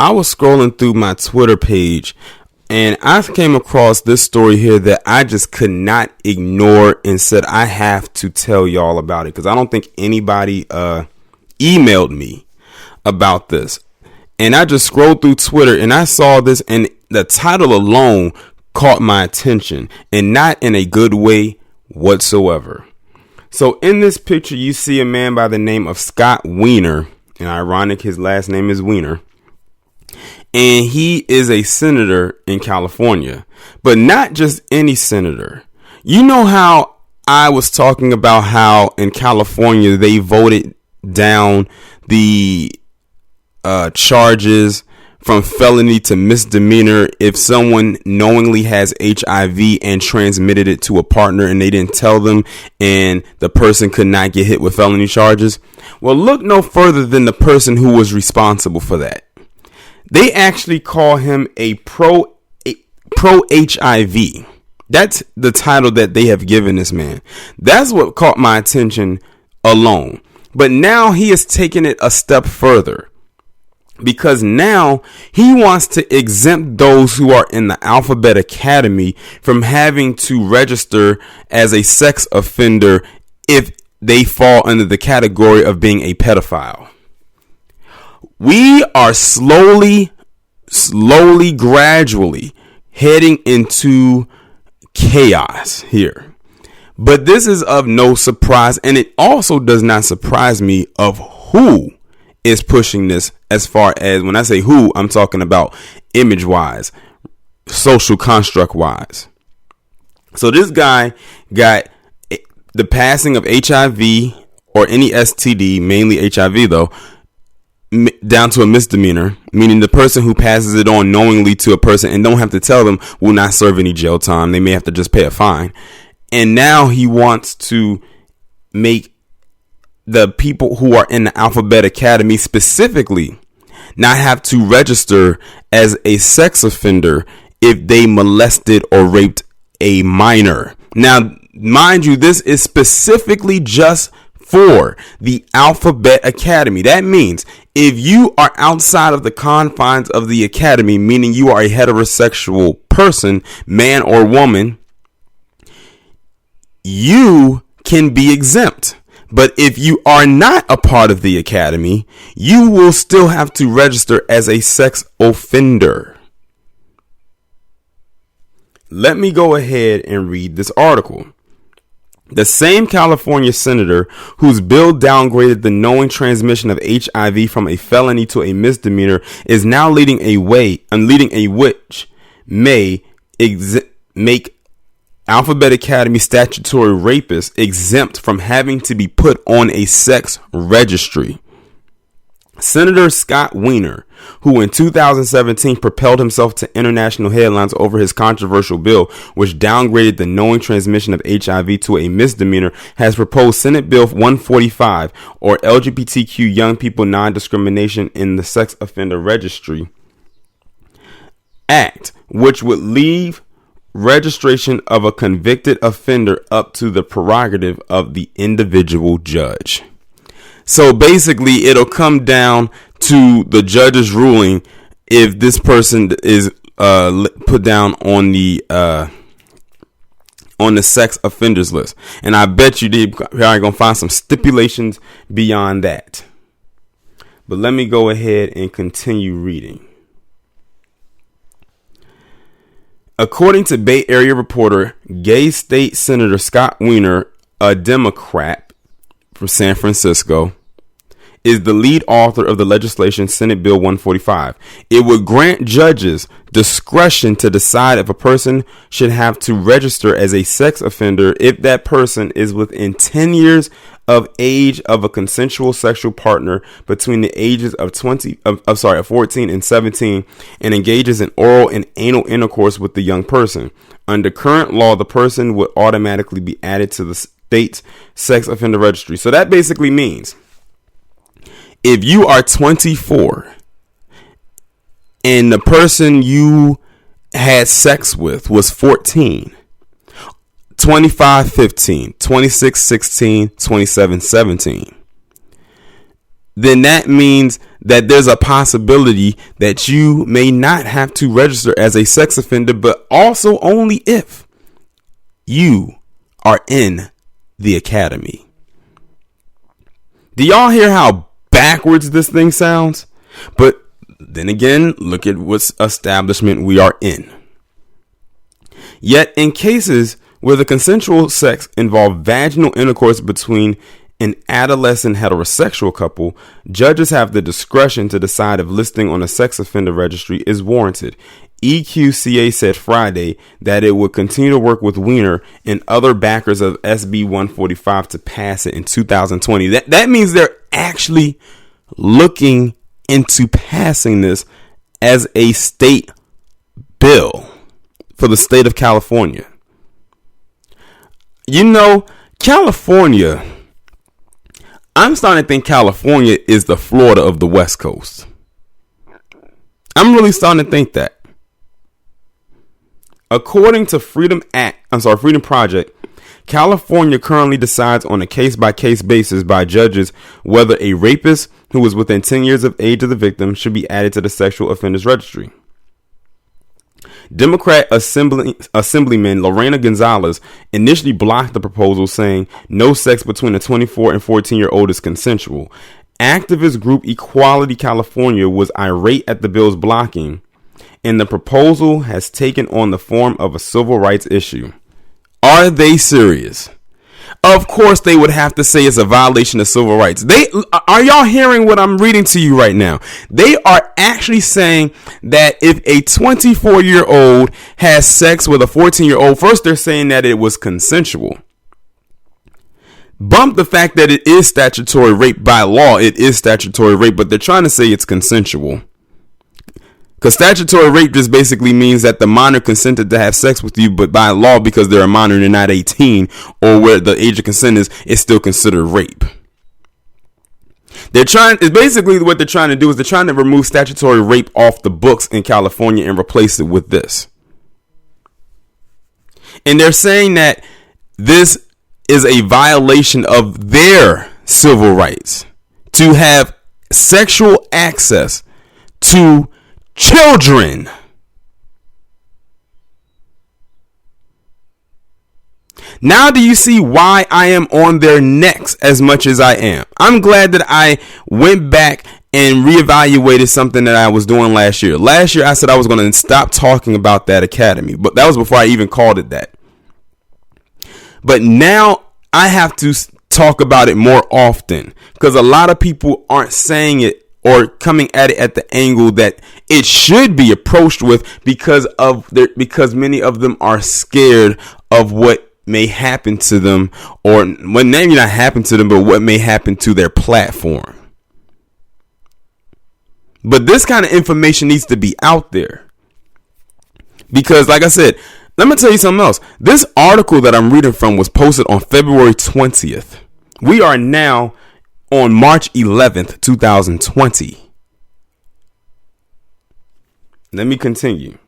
I was scrolling through my Twitter page and I came across this story here that I just could not ignore and said I have to tell y'all about it because I don't think anybody emailed me about this. And I just scrolled through Twitter and I saw this, and the title alone caught my attention, and not in a good way whatsoever. So in this picture, you see a man by the name of Scott Wiener, and ironic, his last name is Wiener. And he is a senator in California, but not just any senator. You know how I was talking about how in California they voted down the charges from felony to misdemeanor if someone knowingly has HIV and transmitted it to a partner and they didn't tell them, and the person could not get hit with felony charges. Well, look no further than the person who was responsible for that. They actually call him a pro HIV. That's the title that they have given this man. That's what caught my attention alone. But now he has taken it a step further, because now he wants to exempt those who are in the Alphabet Academy from having to register as a sex offender if they fall under the category of being a pedophile. We are slowly, gradually heading into chaos here. But this is of no surprise, and it also does not surprise me of who is pushing this. As far as when I say who, I'm talking about image wise, social construct wise. So this guy got the passing of HIV or any STD, mainly HIV though, down to a misdemeanor, meaning the person who passes it on knowingly to a person and don't have to tell them will not serve any jail time. They may have to just pay a fine. And now he wants to make the people who are in the Alphabet Academy specifically not have to register as a sex offender if they molested or raped a minor. Now, mind you, this is specifically just for the Alphabet Academy. That means if you are outside of the confines of the academy, meaning you are a heterosexual person, man or woman, you can be exempt. But if you are not a part of the academy, you will still have to register as a sex offender. Let me go ahead and read this article. The same California senator whose bill downgraded the knowing transmission of HIV from a felony to a misdemeanor is now leading a which may make Alphabet Academy statutory rapists exempt from having to be put on a sex registry. Senator Scott Wiener, who in 2017 propelled himself to international headlines over his controversial bill, which downgraded the knowing transmission of HIV to a misdemeanor, has proposed Senate Bill 145, or LGBTQ Young People Non-Discrimination in the Sex Offender Registry Act, which would leave registration of a convicted offender up to the prerogative of the individual judge. So basically, it'll come down to the judge's ruling if this person is put down on the sex offenders list. And I bet you they're probably gonna find some stipulations beyond that. But let me go ahead and continue reading. According to Bay Area reporter, gay state Senator Scott Wiener, a Democrat from San Francisco, is the lead author of the legislation Senate Bill 145. It would grant judges discretion to decide if a person should have to register as a sex offender if that person is within 10 years of age of a consensual sexual partner between the ages of 14 and 17 and engages in oral and anal intercourse with the young person. Under current law, the person would automatically be added to the state's sex offender registry. So that basically means if you are 24 and the person you had sex with was 14, 25, 15, 26, 16, 27, 17, then that means that there's a possibility that you may not have to register as a sex offender, but also only if you are in the academy. Do y'all hear how backwards this thing sounds? But then again, look at what establishment we are in. Yet in cases where the consensual sex involved vaginal intercourse between an adolescent heterosexual couple, judges have the discretion to decide if listing on a sex offender registry is warranted. EQCA said Friday that it would continue to work with Weiner and other backers of SB 145 to pass it in 2020. That means they're actually looking into passing this as a state bill for the state of California. You know, California, I'm starting to think California is the Florida of the West Coast. I'm really starting to think that. According to Freedom Project, California currently decides on a case-by-case basis by judges whether a rapist who was within 10 years of age of the victim should be added to the sexual offenders registry. Democrat Assemblyman Lorena Gonzalez initially blocked the proposal, saying no sex between a 24 and 14-year-old is consensual. Activist group Equality California was irate at the bill's blocking, and the proposal has taken on the form of a civil rights issue. Are they serious? Of course they would have to say it's a violation of civil rights. Are y'all hearing what I'm reading to you right now? They are actually saying that if a 24-year-old has sex with a 14-year-old, first they're saying that it was consensual. Bump the fact that it is statutory rape by law. It is statutory rape, but they're trying to say it's consensual. Because statutory rape just basically means that the minor consented to have sex with you, but by law, because they're a minor and they're not 18, or where the age of consent is, it's still considered rape. It's basically what they're trying to do is they're trying to remove statutory rape off the books in California and replace it with this. And they're saying that this is a violation of their civil rights to have sexual access to children. Now do you see why I am on their necks as much as I am? I'm glad that I went back and reevaluated something that I was doing last year. Last year I said I was going to stop talking about that academy, but that was before I even called it that. But now I have to talk about it more often because a lot of people aren't saying it or coming at it at the angle that it should be approached with because many of them are scared of what may happen to them, or what may not happen to them, but what may happen to their platform. But this kind of information needs to be out there because, like I said, let me tell you something else. This article that I'm reading from was posted on February 20th. We are now on March 11th, 2020. Let me continue.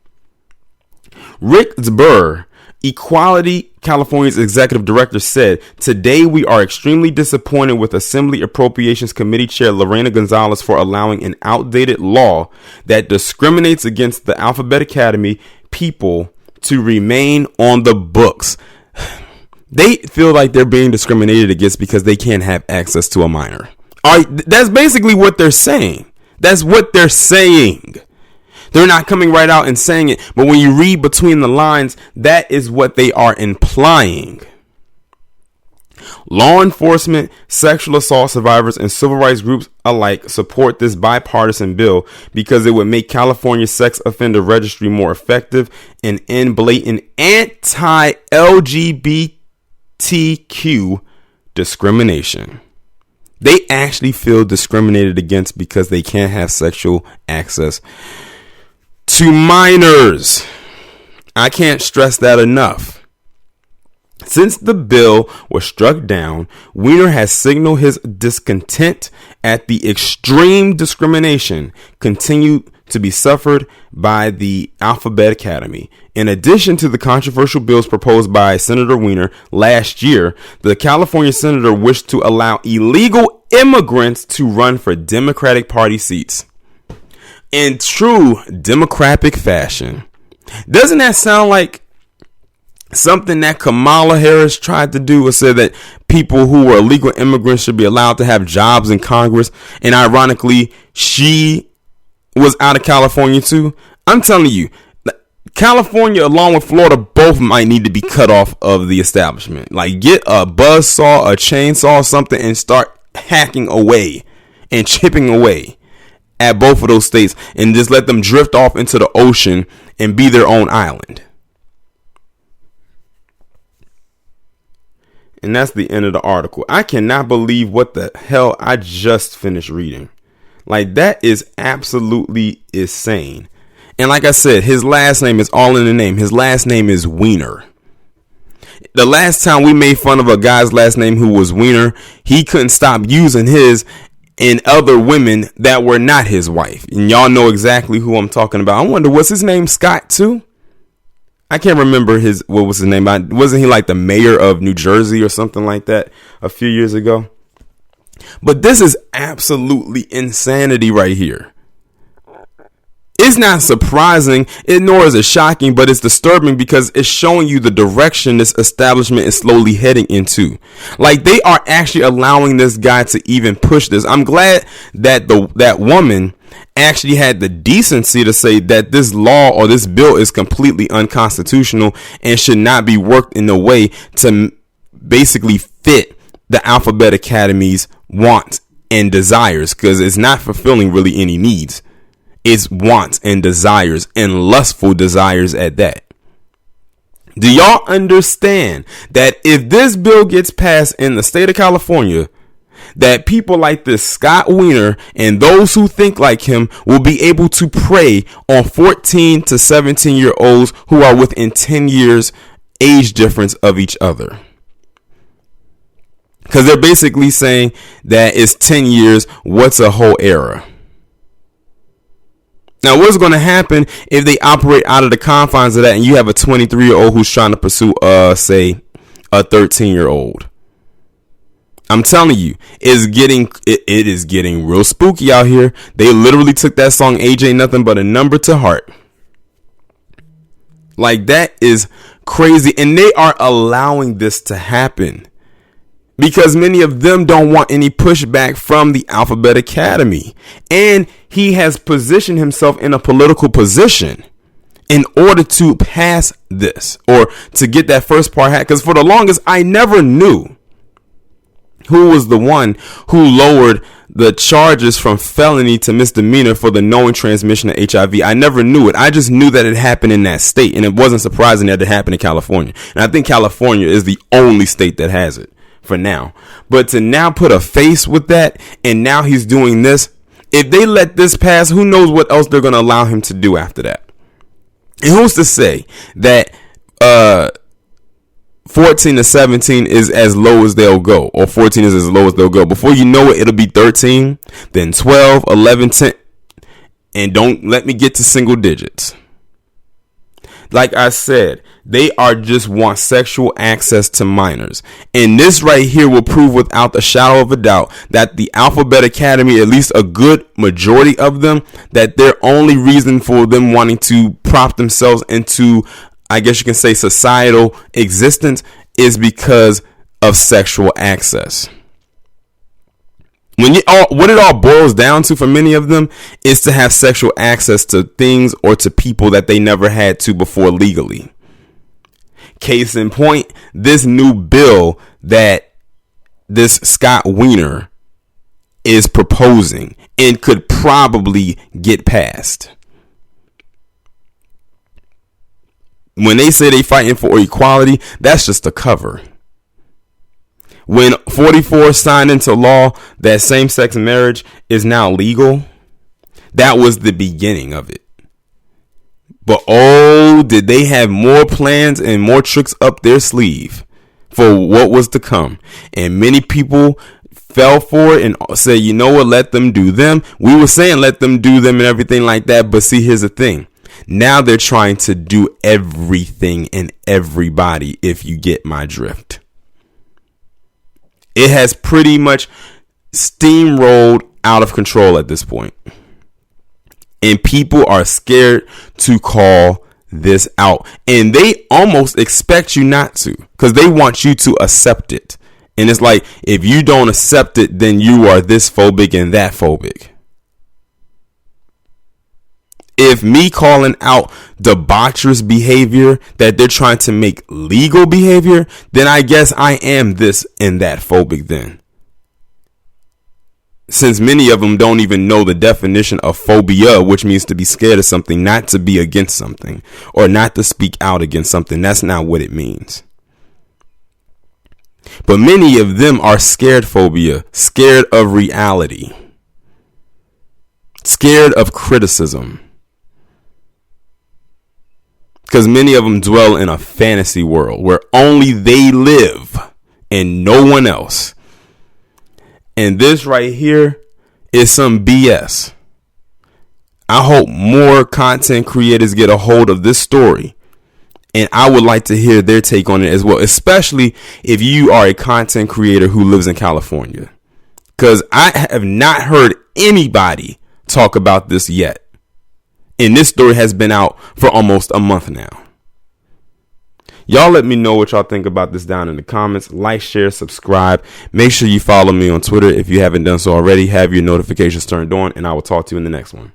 Rick Zburr, Equality California's executive director, said, "Today we are extremely disappointed with Assembly Appropriations Committee Chair Lorena Gonzalez for allowing an outdated law that discriminates against the Alphabet Academy people to remain on the books." They feel like they're being discriminated against because they can't have access to a minor. That's basically what they're saying. That's what they're saying. They're not coming right out and saying it, but when you read between the lines, that is what they are implying. Law enforcement, sexual assault survivors, and civil rights groups alike support this bipartisan bill because it would make California's sex offender registry more effective and end blatant anti-LGBTQ discrimination. They actually feel discriminated against because they can't have sexual access to minors. I can't stress that enough. Since the bill was struck down, Weiner has signaled his discontent at the extreme discrimination continued to be suffered by the Alphabet Academy. In addition to the controversial bills proposed by Senator Weiner last year, the California senator wished to allow illegal immigrants to run for Democratic Party seats. In true Democratic fashion. Doesn't that sound like something that Kamala Harris tried to do, was said that people who were illegal immigrants should be allowed to have jobs in Congress? And ironically, she was out of California too. I'm telling you, California along with Florida both might need to be cut off of the establishment. Like, get a buzzsaw, a chainsaw, something, and start hacking away and chipping away at both of those states, and just let them drift off into the ocean and be their own island. And that's the end of the article. I cannot believe what the hell I just finished reading. Like, that is absolutely insane. And like I said, his last name is all in the name. His last name is Weiner. The last time we made fun of a guy's last name who was Weiner, he couldn't stop using his in other women that were not his wife. And y'all know exactly who I'm talking about. I wonder, what's his name, Scott too? I can't remember what was his name. Wasn't he like the mayor of New Jersey or something like that a few years ago? But this is absolutely insanity right here. It's not surprising, nor is it shocking, but it's disturbing because it's showing you the direction this establishment is slowly heading into. Like, they are actually allowing this guy to even push this. I'm glad that that woman actually had the decency to say that this law or this bill is completely unconstitutional and should not be worked in a way to basically fit the Alphabet Academy's wants and desires, because it's not fulfilling really any needs. It's wants and desires, and lustful desires at that. Do y'all understand that if this bill gets passed in the state of California, that people like this Scott Weiner and those who think like him will be able to prey on 14 to 17-year-olds who are within 10 years age difference of each other? Because they're basically saying that it's 10 years. What's a whole era? Now, what's going to happen if they operate out of the confines of that and you have a 23-year-old who's trying to pursue, say, a 13-year-old? I'm telling you, it is getting real spooky out here. They literally took that song, Age Ain't Nothing But a Number, to heart. Like, that is crazy. And they are allowing this to happen because many of them don't want any pushback from the Alphabet Academy. And he has positioned himself in a political position in order to pass this or to get that first part hat. Because for the longest, I never knew who was the one who lowered the charges from felony to misdemeanor for the knowing transmission of HIV. I never knew it. I just knew that it happened in that state. And it wasn't surprising that it happened in California. And I think California is the only state that has it for now. But to now put a face with that, and now he's doing this. If they let this pass, who knows what else they're going to allow him to do after that. And who's to say that 14 to 17 is as low as they'll go, or 14 is as low as they'll go. Before you know it, it'll be 13, then 12, 11, 10, and don't let me get to single digits. Like I said, they are just want sexual access to minors. And this right here will prove without a shadow of a doubt that the Alphabet Academy, at least a good majority of them, that their only reason for them wanting to prop themselves into, I guess you can say, societal existence is because of sexual access. What it all boils down to for many of them is to have sexual access to things or to people that they never had to before legally. Case in point, this new bill that this Scott Weiner is proposing and could probably get passed. When they say they fighting for equality, that's just a cover. When 44 signed into law that same-sex marriage is now legal, that was the beginning of it. But oh, did they have more plans and more tricks up their sleeve for what was to come. And many people fell for it and said, you know what, let them do them. We were saying let them do them and everything like that. But see, here's the thing. Now they're trying to do everything and everybody, if you get my drift. It has pretty much steamrolled out of control at this point. And people are scared to call this out. And they almost expect you not to, because they want you to accept it. And it's like, if you don't accept it, then you are this phobic and that phobic. If me calling out debaucherous behavior that they're trying to make legal behavior, then I guess I am this and that phobic then. Since many of them don't even know the definition of phobia, which means to be scared of something, not to be against something, or not to speak out against something. That's not what it means. But many of them are scared phobia, scared of reality, scared of criticism. Because many of them dwell in a fantasy world where only they live and no one else. And this right here is some BS. I hope more content creators get a hold of this story. And I would like to hear their take on it as well, especially if you are a content creator who lives in California. Because I have not heard anybody talk about this yet. And this story has been out for almost a month now. Y'all let me know what y'all think about this down in the comments. Like, share, subscribe. Make sure you follow me on Twitter if you haven't done so already. Have your notifications turned on, and I will talk to you in the next one.